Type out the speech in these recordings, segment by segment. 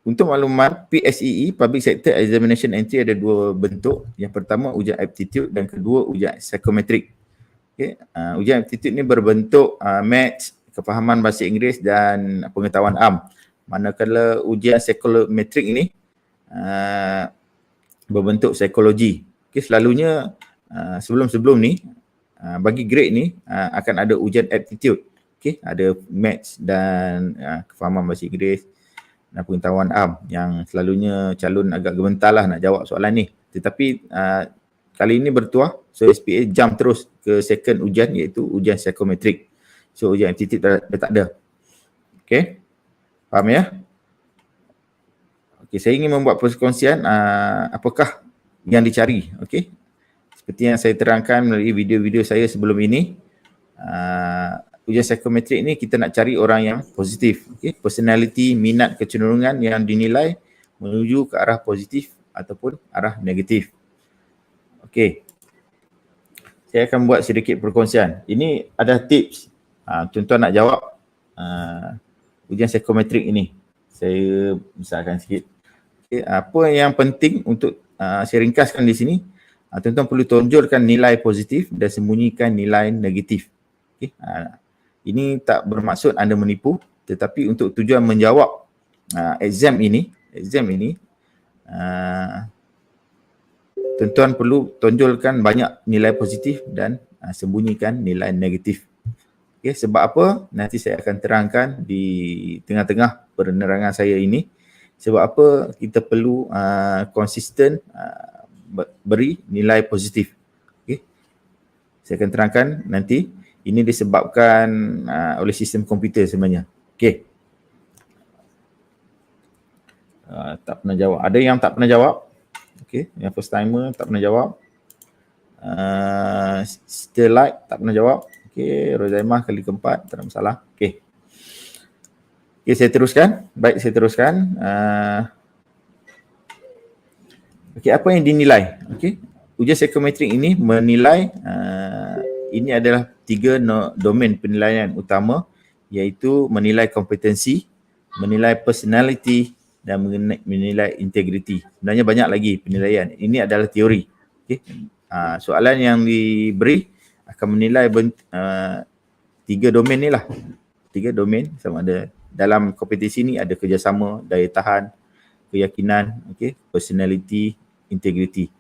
Untuk makluman, PSEE, Public Sector Examination Entry, ada dua bentuk. Yang pertama ujian aptitude dan kedua ujian psikometrik. Ujian aptitude ni berbentuk maths, kefahaman bahasa Inggeris dan pengetahuan am. Manakala ujian psikometrik ni berbentuk psikologi. Selalunya sebelum-sebelum ni bagi grade ni akan ada ujian aptitude. Ada maths dan kefahaman bahasa Inggeris dan pengetahuan am yang selalunya calon agak gementar lah nak jawab soalan ni. Tetapi kali ini bertuah, so SPA jump terus ke second ujian iaitu ujian psikometrik. So ujian aptitude dah tak ada. Okay, faham ya? Okay, saya ingin membuat perkongsian apakah yang dicari. Okay, seperti yang saya terangkan melalui video-video saya sebelum ini, ujian psikometrik ni kita nak cari orang yang positif. Okay, personality, minat, kecenderungan yang dinilai menuju ke arah positif ataupun arah negatif. Okay, saya akan buat sedikit perkongsian. Ini ada tips tuan-tuan nak jawab ujian psikometrik ini. Saya besarkan sikit. Okay, apa yang penting untuk saya ringkaskan di sini, tuan-tuan perlu tonjolkan nilai positif dan sembunyikan nilai negatif. Okay, ini tak bermaksud anda menipu, tetapi untuk tujuan menjawab exam ini, tuan-tuan perlu tonjolkan banyak nilai positif dan sembunyikan nilai negatif. Okay, sebab apa? Nanti saya akan terangkan di tengah-tengah penerangan saya ini. Sebab apa kita perlu konsisten beri nilai positif. Okay, saya akan terangkan nanti. Ini disebabkan oleh sistem komputer sebenarnya. Okay. Tak pernah jawab. Ada yang tak pernah jawab? Okay, yang first timer tak pernah jawab. Still like tak pernah jawab. Okay, Rozaimah kali keempat, tak ada masalah. Okay. Okay, saya teruskan. Baik, saya teruskan. Okay, apa yang dinilai? Okay, ujian psikometrik ini menilai ini adalah 3 domain penilaian utama, iaitu menilai kompetensi, menilai personality dan menilai integriti. Sebenarnya banyak lagi penilaian. Ini adalah teori. Okay. Soalan yang diberi akan menilai 3 domain ni lah. 3 domain, sama ada dalam kompetensi ni ada kerjasama, daya tahan, keyakinan, okay, personality, integriti.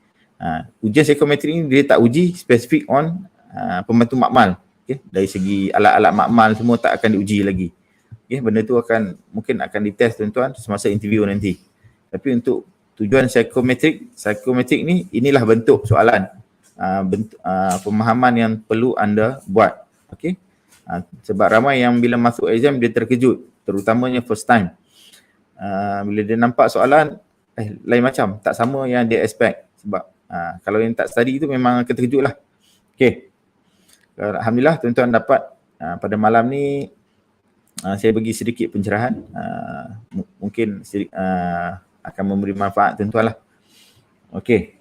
Ujian psikometrik ni dia tak uji spesifik on pembantu makmal. Okay. Dari segi alat-alat makmal semua tak akan diuji lagi. Okay. Benda tu mungkin akan dites tuan-tuan semasa interview nanti. Tapi untuk tujuan psikometrik ni, inilah bentuk soalan, pemahaman yang perlu anda buat. Okay. Sebab ramai yang bila masuk exam dia terkejut, terutamanya first time. Bila dia nampak soalan lain macam, tak sama yang dia expect. Sebab kalau yang tak study tu memang akan terkejut lah. Okay. Alhamdulillah tuan-tuan dapat pada malam ni saya bagi sedikit pencerahan, mungkin akan memberi manfaat tuan-tuan lah. Okey,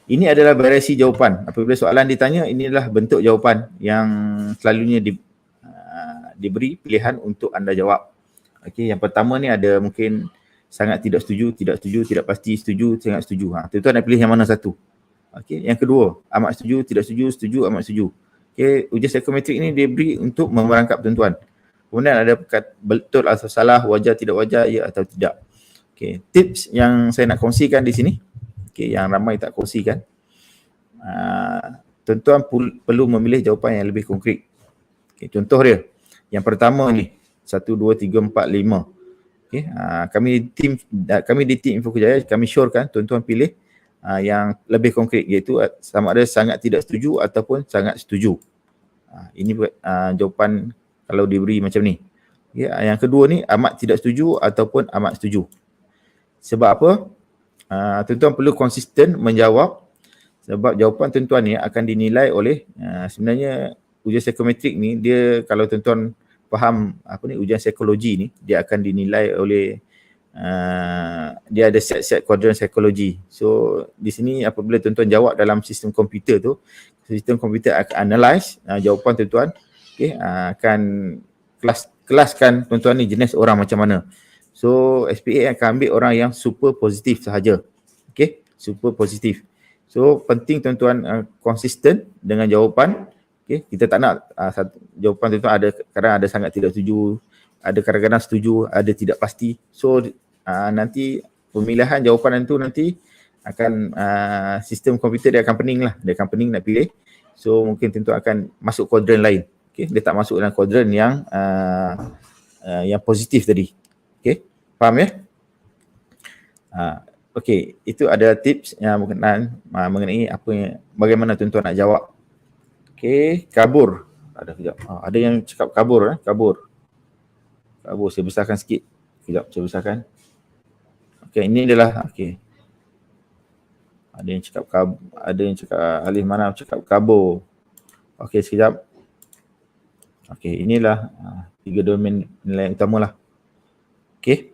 ini adalah variasi jawapan. Apabila soalan ditanya, inilah bentuk jawapan yang selalunya diberi pilihan untuk anda jawab. Okey, yang pertama ni ada mungkin sangat tidak setuju, tidak pasti setuju, sangat setuju. Tuan-tuan nak pilih yang mana satu. Okey, yang kedua, amat setuju, tidak setuju, setuju, amat setuju. Okey, ujian psikometrik ni diberi untuk memerangkap tuan-tuan. Kemudian ada betul atau salah, wajar tidak wajar, ya atau tidak. Okey, tips yang saya nak kongsikan di sini, okey, yang ramai tak kongsikan. Tuan-tuan perlu memilih jawapan yang lebih konkret. Okey, contoh dia. Yang pertama ni, 1 2 3 4 5. Okey, kami di tim Info Kejayaan kami syorkan tuan-tuan pilih yang lebih konkret, iaitu sama ada sangat tidak setuju ataupun sangat setuju. Ini jawapan kalau diberi macam ni. Okay. Yang kedua ni amat tidak setuju ataupun amat setuju. Sebab apa? Tuan-tuan perlu konsisten menjawab, sebab jawapan tuan-tuan ni akan dinilai oleh sebenarnya ujian psikometrik ni, dia kalau tuan-tuan faham ujian psikologi ni, dia akan dinilai oleh dia ada set-set kuadran psikologi. So di sini apabila tuan-tuan jawab dalam sistem komputer tu, sistem komputer akan analyse jawapan tuan-tuan, okay, akan kelaskan tuan-tuan ni jenis orang macam mana. So SPA akan ambil orang yang super positif sahaja. Okay, super positif. So penting tuan-tuan konsisten dengan jawapan. Okay, kita tak nak jawapan tuan-tuan ada kadang ada sangat tidak setuju, ada kadang-kadang setuju, ada tidak pasti. So nanti pemilihan jawapan itu nanti akan sistem komputer dia akan pening lah, dia akan pening nak pilih. So mungkin tuan-tuan akan masuk kuadran lain. Okay, dia tak masuk dalam kuadran yang positif tadi. Okay, faham ya? Okey, itu ada tips yang berkenaan mengenai apa yang, bagaimana tuan-tuan nak jawab. Okey, kabur. Ada kejap. Ada yang cakap kabur. Kabur. Saya besarkan sikit. Kejap, saya besarkan. Okey, ini adalah okey. Ada yang cakap Alif Manaf cakap kabur. Okey, sekejap. Okey, inilah 3 domain nilai utama lah. Okey.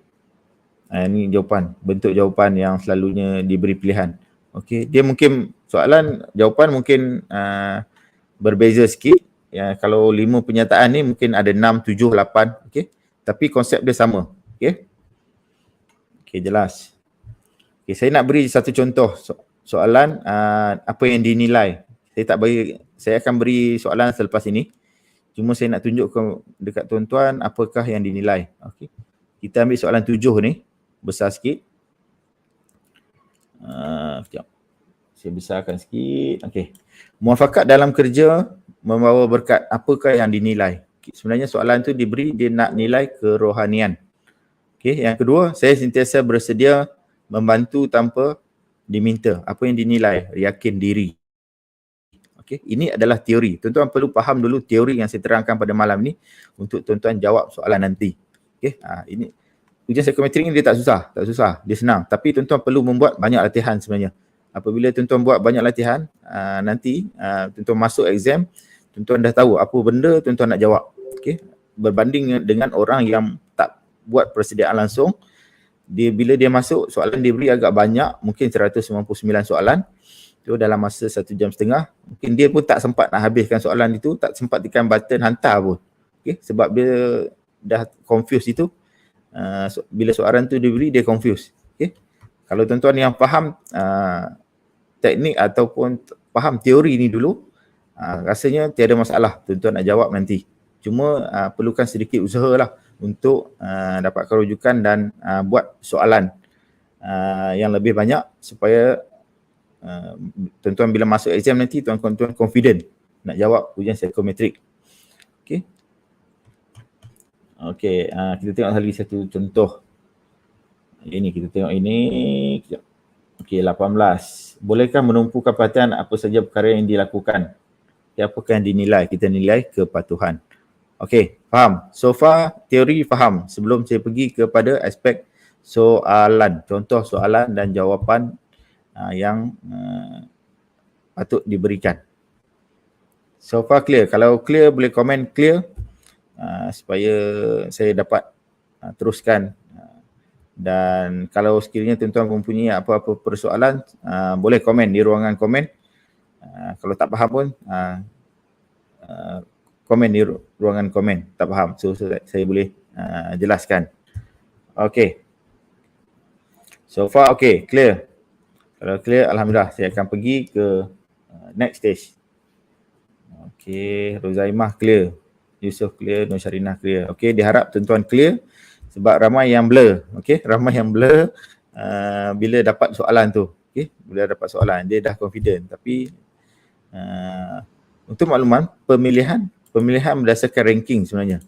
Ini jawapan, bentuk jawapan yang selalunya diberi pilihan. Okey, dia mungkin jawapan mungkin berbeza sikit. Ya, kalau 5 penyataan ni mungkin ada 6, 7, 8, okey. Tapi konsep dia sama. Okey. Okey, jelas. Okey, saya nak beri satu contoh soalan apa yang dinilai. Saya akan beri soalan selepas ini. Cuma saya nak tunjuk dekat tuan-tuan apakah yang dinilai. Okey. Kita ambil soalan 7 ni. Besar sikit. Sekejap. Saya besarkan sikit. Okey. Muafakat dalam kerja membawa berkat. Apakah yang dinilai? Okay. Sebenarnya soalan tu diberi dia nak nilai kerohanian. Okey. Yang kedua, saya sentiasa bersedia membantu tanpa diminta. Apa yang dinilai? Yakin diri. Okey. Ini adalah teori. Tuan-tuan perlu faham dulu teori yang saya terangkan pada malam ni untuk tuan-tuan jawab soalan nanti. Okey. Ini ujian psikometrik ni dia tak susah, dia senang. Tapi tuan-tuan perlu membuat banyak latihan sebenarnya. Apabila tuan-tuan buat banyak latihan, nanti tuan-tuan masuk exam, tuan-tuan dah tahu apa benda tuan-tuan nak jawab. Okay? Berbanding dengan orang yang tak buat persediaan langsung, bila dia masuk, soalan dia beri agak banyak, mungkin 199 soalan. Tu dalam masa 1 jam setengah, mungkin dia pun tak sempat nak habiskan soalan itu, tak sempat tekan button hantar pun. Okay? Sebab dia dah confuse itu. Bila soalan tu diberi dia confuse. Okay? Kalau tuan-tuan yang faham teknik ataupun faham teori ni dulu, rasanya tiada masalah tuan-tuan nak jawab nanti. Cuma perlukan sedikit usaha lah untuk dapatkan rujukan dan buat soalan yang lebih banyak supaya tuan-tuan bila masuk exam nanti tuan-tuan confident nak jawab ujian psikometrik. Okay. Okey, kita tengok lagi satu contoh. Ini kita tengok ini. Okey, 18. Bolehkah menumpukan perhatian apa saja perkara yang dilakukan? Apakah yang dinilai? Kita nilai kepatuhan. Okey, faham. So far teori faham. Sebelum saya pergi kepada aspek soalan, contoh soalan dan jawapan yang patut diberikan. So far clear. Kalau clear boleh komen clear. Supaya saya dapat teruskan. Dan kalau sekiranya tuan-tuan mempunyai apa-apa persoalan, boleh komen di ruangan komen. Kalau tak faham pun, komen di ruangan komen. Tak faham, so saya boleh jelaskan. Okay. So far okay, clear. Kalau clear, Alhamdulillah, saya akan pergi ke next stage. Okay, Rozaimah clear. Yusof clear, Nur Syarinah clear. Okey, diharap tuan-tuan clear sebab ramai yang blur. Okey, ramai yang blur bila dapat soalan tu. Okey, bila dapat soalan dia dah confident tapi untuk makluman pemilihan berdasarkan ranking sebenarnya.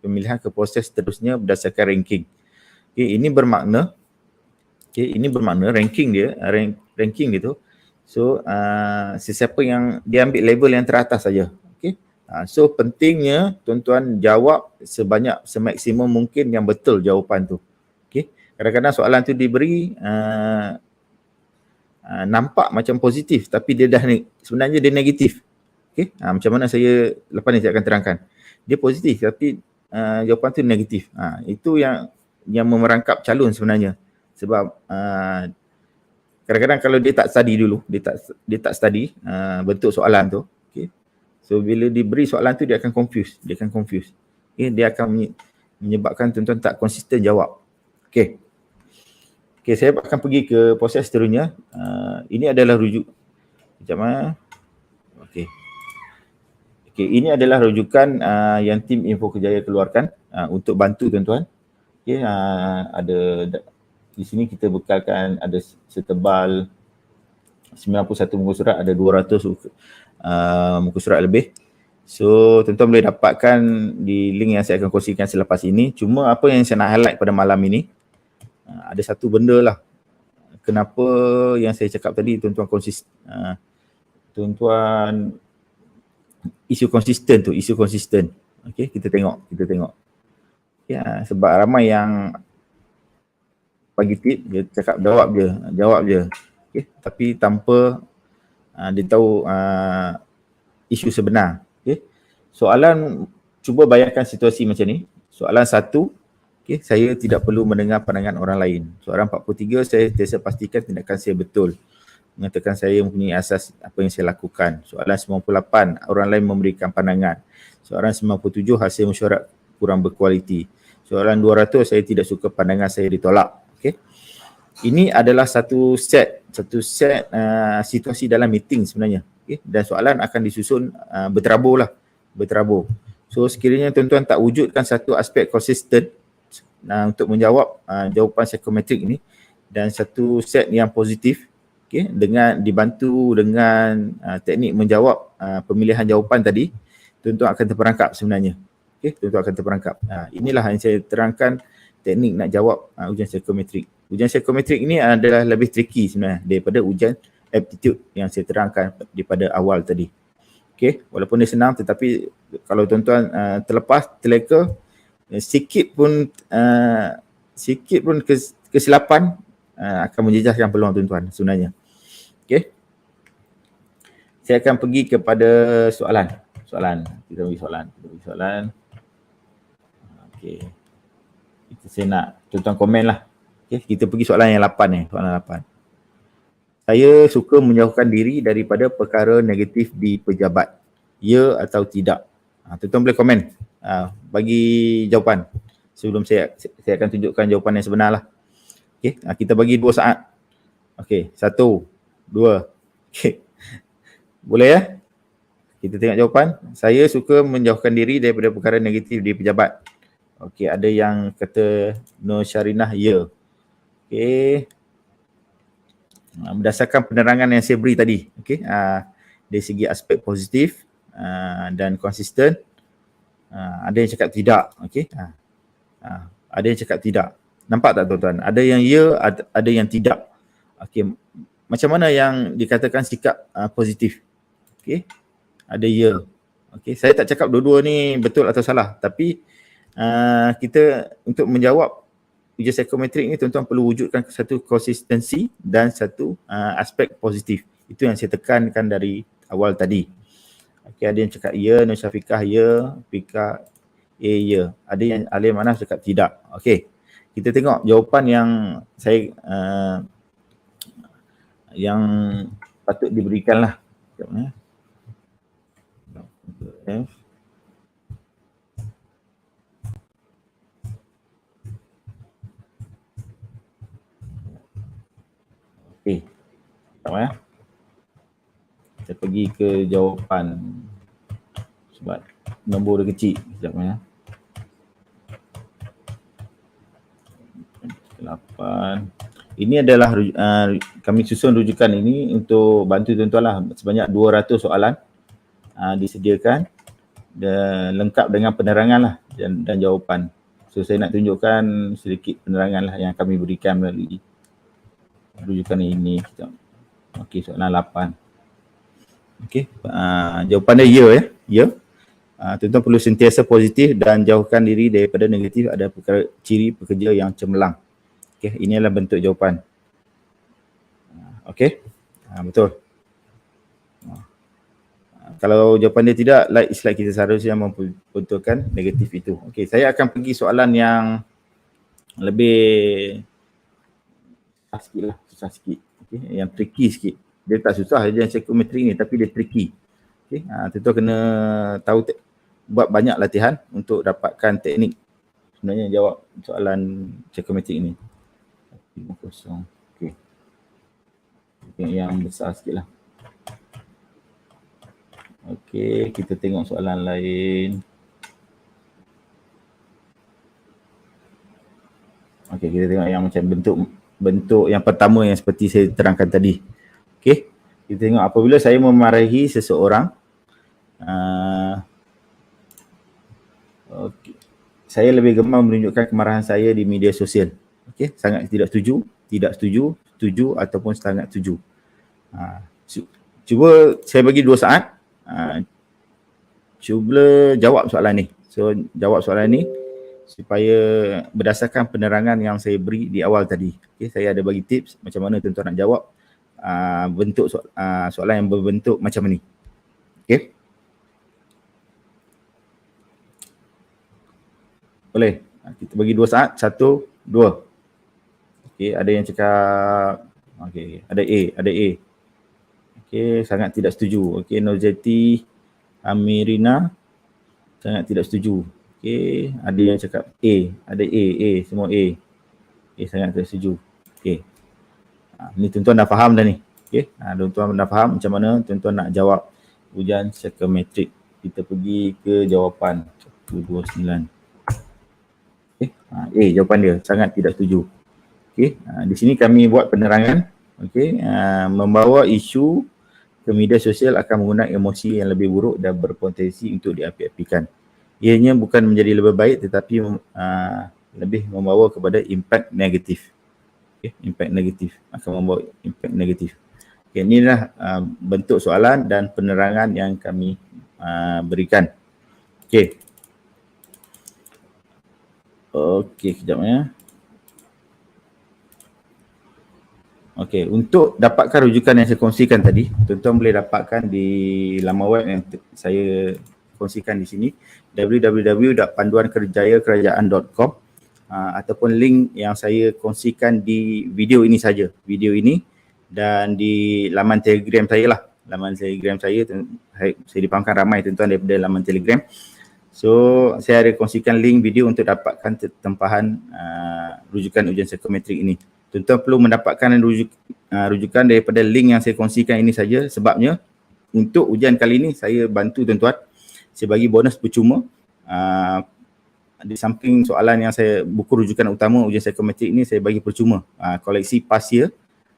Pemilihan ke proses seterusnya berdasarkan ranking. Okey, ini bermakna ranking dia tu. So sesiapa yang dia ambil level yang teratas saja. So pentingnya tuan-tuan jawab semaksimum mungkin yang betul jawapan tu. Okay. Kadang-kadang soalan tu diberi nampak macam positif tapi dia sebenarnya dia negatif. Okay. Macam mana lepas ni saya akan terangkan. Dia positif tapi jawapan tu negatif. Itu yang memerangkap calon sebenarnya. Sebab kadang-kadang kalau dia tak study dulu, dia tak study bentuk soalan tu. So bila diberi soalan tu dia akan confuse. Okay, dia akan menyebabkan tuan-tuan tak konsisten jawab. Okey. Okey, saya akan pergi ke proses seterusnya. Ini adalah rujuk. Sekejap. Okey. Okey, ini adalah rujukan yang tim Info Kejaya keluarkan untuk bantu tuan-tuan. Okey, ada di sini kita bekalkan ada setebal 91 muka surat, ada 200 muka surat lebih. So, tuan-tuan boleh dapatkan di link yang saya akan kongsikan selepas ini. Cuma apa yang saya nak highlight pada malam ini, ada satu benda lah. Kenapa yang saya cakap tadi, tuan-tuan tuan-tuan isu konsisten. Okey, kita tengok. Ya, sebab ramai yang bagi tip, dia cakap jawab je. Okey, tapi tanpa dia tahu isu sebenar. Okey. Soalan, cuba bayangkan situasi macam ni. Soalan 1, okey, saya tidak perlu mendengar pandangan orang lain. Soalan 43, saya sentiasa pastikan tindakan saya betul. Mengatakan saya mempunyai asas apa yang saya lakukan. Soalan 98, orang lain memberikan pandangan. Soalan 97, hasil mesyuarat kurang berkualiti. Soalan 200, saya tidak suka pandangan saya ditolak. Okey. Ini adalah satu set situasi dalam meeting sebenarnya. Okay? Dan soalan akan disusun berterabur. So sekiranya tuan-tuan tak wujudkan satu aspek konsisten untuk menjawab jawapan psikometrik ini dan satu set yang positif, okay, dengan dibantu dengan teknik menjawab pemilihan jawapan tadi, tuan-tuan akan terperangkap sebenarnya. Okay, tuan-tuan akan terperangkap. Inilah yang saya terangkan teknik nak jawab ujian psikometrik. Ujian psikometrik ini adalah lebih tricky sebenarnya daripada ujian aptitude yang saya terangkan daripada awal tadi. Okey, walaupun dia senang tetapi kalau tuan-tuan terlepas terleka sikit pun kesilapan akan menjejaskan peluang tuan-tuan sebenarnya. Okey. Saya akan pergi kepada soalan. Kita bagi soalan. Okey. Saya nak tuan-tuan komen lah. Okay, kita pergi soalan yang 8 ni. Soalan 8. Saya suka menjauhkan diri daripada perkara negatif di pejabat. Ya atau tidak? Tuan-tuan boleh komen. Bagi jawapan. Sebelum saya akan tunjukkan jawapan yang sebenar lah. Okay, kita bagi 2 saat. Okay, 1, 2. Okay. Boleh ya? Kita tengok jawapan. Saya suka menjauhkan diri daripada perkara negatif di pejabat. Okay, ada yang kata Nur Syarinah, ya. Okay. Berdasarkan penerangan yang saya beri tadi, okay, dari segi aspek positif dan konsisten, ada yang cakap tidak, okay. Ada yang cakap tidak. Nampak tak tuan-tuan? Ada yang ya, ada yang tidak. Okay. Macam mana yang dikatakan sikap positif? Okay. Ada ya. Okay. Saya tak cakap dua-dua ni betul atau salah, tapi kita untuk menjawab ujian psikometrik ni tuan-tuan perlu wujudkan satu konsistensi dan satu aspek positif. Itu yang saya tekankan dari awal tadi. Okay, ada yang cakap ya, Nur Syafiqah ya, Fika ya. Ada yang Alim Manaf cakap tidak. Okey. Kita tengok jawapan yang saya yang patut diberikan lah. Okey. Sama ya. Saya pergi ke jawapan sebab nombor dia kecil. Sekejap ya. 8. Ini adalah kami susun rujukan ini untuk bantu tuan-tuan lah. Sebanyak 200 soalan disediakan dan lengkap dengan penerangan lah dan jawapan. So saya nak tunjukkan sedikit penerangan lah yang kami berikan melalui rujukan ini. Okey, soalan 8. Okey, jawapan dia ya. Ya. Tuan-tuan perlu sentiasa positif dan jauhkan diri daripada negatif. Ada perkara ciri pekerja yang cemerlang. Okey, ini adalah bentuk jawapan. Okey, betul. Kalau jawapan dia tidak, like slide kita seharusnya membentukkan negatif itu. Okey, saya akan pergi soalan yang lebih susah sikit. Okay, yang tricky sikit. Dia tak susah je yang psikometrik ni, tapi dia tricky. Okay, tentu kena tahu buat banyak latihan untuk dapatkan teknik sebenarnya jawab soalan psikometrik ini. 50. Okey. Yang besar sikit lah. Okey, kita tengok soalan lain. Okey, kita tengok yang macam bentuk yang pertama yang seperti saya terangkan tadi. Okey, kita tengok apabila saya memarahi seseorang, okey, saya lebih gemar menunjukkan kemarahan saya di media sosial. Okey, sangat tidak setuju, setuju ataupun sangat setuju. Cuba saya bagi 2 saat. Cuba jawab soalan ni. So jawab soalan ni supaya berdasarkan penerangan yang saya beri di awal tadi. Okay, saya ada bagi tips macam mana tuan-tuan nak jawab bentuk soalan yang berbentuk macam ni. Okay. Boleh. Kita bagi 2 saat. 1, 2. Okay, ada yang cakap, okay, ada A. Okay, sangat tidak setuju. Okay, Nurjati Amirina sangat tidak setuju. Okay, ada yang cakap A, ada A, semua A. Sangat tidak setuju. Okay, ni tuan-tuan dah faham dah ni. Okay, tuan-tuan dah faham macam mana tuan-tuan nak jawab ujian psikometrik. Kita pergi ke jawapan 129. Okay, A jawapan dia, sangat tidak setuju. Okay, di sini kami buat penerangan. Okay, membawa isu ke media sosial akan menggunakan emosi yang lebih buruk dan berpotensi untuk diapi-apikan. Ianya bukan menjadi lebih baik tetapi lebih membawa kepada impact negatif. Okay, impact negatif, akan membawa impact negatif. Okay, inilah bentuk soalan dan penerangan yang kami berikan. Okay. Okey, kejap ya. Okey, untuk dapatkan rujukan yang saya kongsikan tadi, tuan-tuan boleh dapatkan di laman web yang saya kongsikan di sini, www.panduankerjayakerajaan.com, ataupun link yang saya kongsikan di video ini saja, dan di laman Telegram saya lah. Laman Telegram saya dipahamkan ramai tuan-tuan daripada laman Telegram. So, saya ada kongsikan link video untuk dapatkan tempahan rujukan ujian psikometrik ini. Tuan-tuan perlu mendapatkan rujukan daripada link yang saya kongsikan ini saja, sebabnya untuk ujian kali ini saya bantu tuan-tuan. Saya bagi bonus percuma. Di samping soalan yang buku rujukan utama ujian psikometrik ini, saya bagi percuma koleksi past year,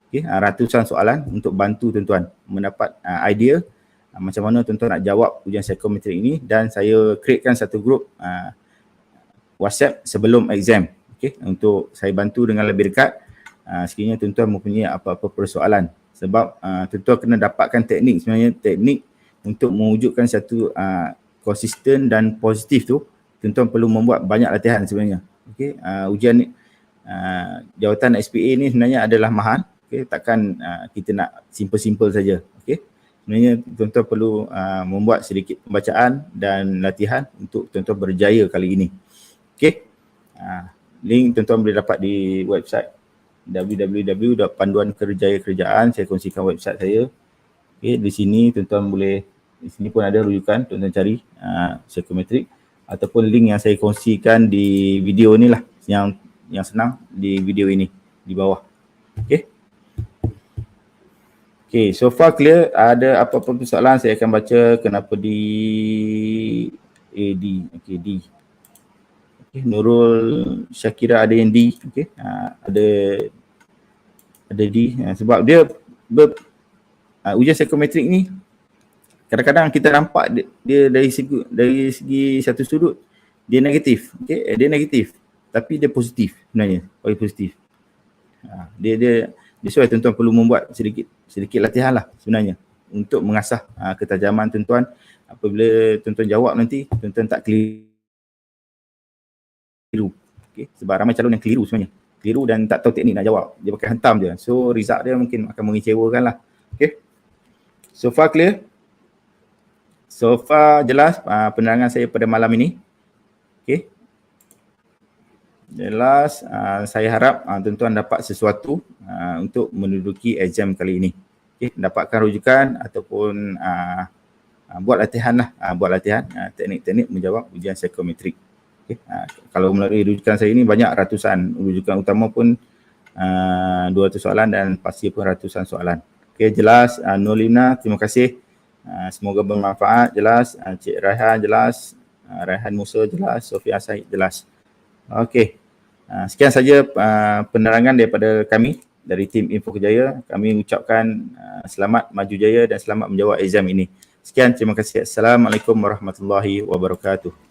okay, ratusan soalan untuk bantu tuan-tuan mendapat idea macam mana tuan-tuan nak jawab ujian psikometrik ini, dan saya createkan satu grup WhatsApp sebelum exam, okay, untuk saya bantu dengan lebih dekat sekiranya tuan-tuan mempunyai apa-apa persoalan. Sebab tuan-tuan kena dapatkan sebenarnya teknik untuk mewujudkan satu konsisten dan positif tu, tuan-tuan perlu membuat banyak latihan sebenarnya. Okay, ujian ni, jawatan SPA ni sebenarnya adalah mahal. Okay, takkan kita nak simple-simple saja. Okay, sebenarnya tuan-tuan perlu membuat sedikit pembacaan dan latihan untuk tuan-tuan berjaya kali ini. Okay, link tuan-tuan boleh dapat di website www.panduankerjayakerajaan. Saya kongsikan website saya. Okay, di sini tuan-tuan boleh, di sini pun ada rujukan, tuan-tuan cari psikometrik, ataupun link yang saya kongsikan di video ni lah, yang senang di video ini di bawah. Okay. Okay, so far clear. Ada apa-apa persoalan saya akan baca kenapa di AD. Okay, D. Okay, Nurul Syakira ada yang D. Okay, ada D. Sebab dia ujian psikometrik ni kadang-kadang kita nampak dia dari segi satu sudut dia negatif. Okay, dia negatif tapi dia positif sebenarnya, positif. Dia suai tuan-tuan perlu membuat sedikit latihan lah sebenarnya untuk mengasah ketajaman tuan-tuan. Apabila tuan-tuan jawab nanti, tuan-tuan tak keliru. Okay, sebab ramai calon yang keliru sebenarnya. Keliru dan tak tahu teknik nak jawab. Dia pakai hentam je. So result dia mungkin akan mengecewakan lah. Okay. So far clear? So far jelas penerangan saya pada malam ini. Okay. Jelas, saya harap tuan-tuan dapat sesuatu untuk menduduki exam kali ini. Okay, dapatkan rujukan ataupun buat latihan lah, teknik-teknik menjawab ujian psikometrik. Okay. Kalau melalui rujukan saya ini banyak ratusan, rujukan utama pun 200 soalan dan pasti pun ratusan soalan. Okay, jelas. Nurlina, terima kasih. Semoga bermanfaat, jelas. Cik Raihan jelas. Raihan Musa jelas. Sofia Syahid jelas. Okey. Sekian saja penerangan daripada kami dari tim Info Kejaya. Kami ucapkan selamat maju jaya dan selamat menjawab exam ini. Sekian, terima kasih. Assalamualaikum warahmatullahi wabarakatuh.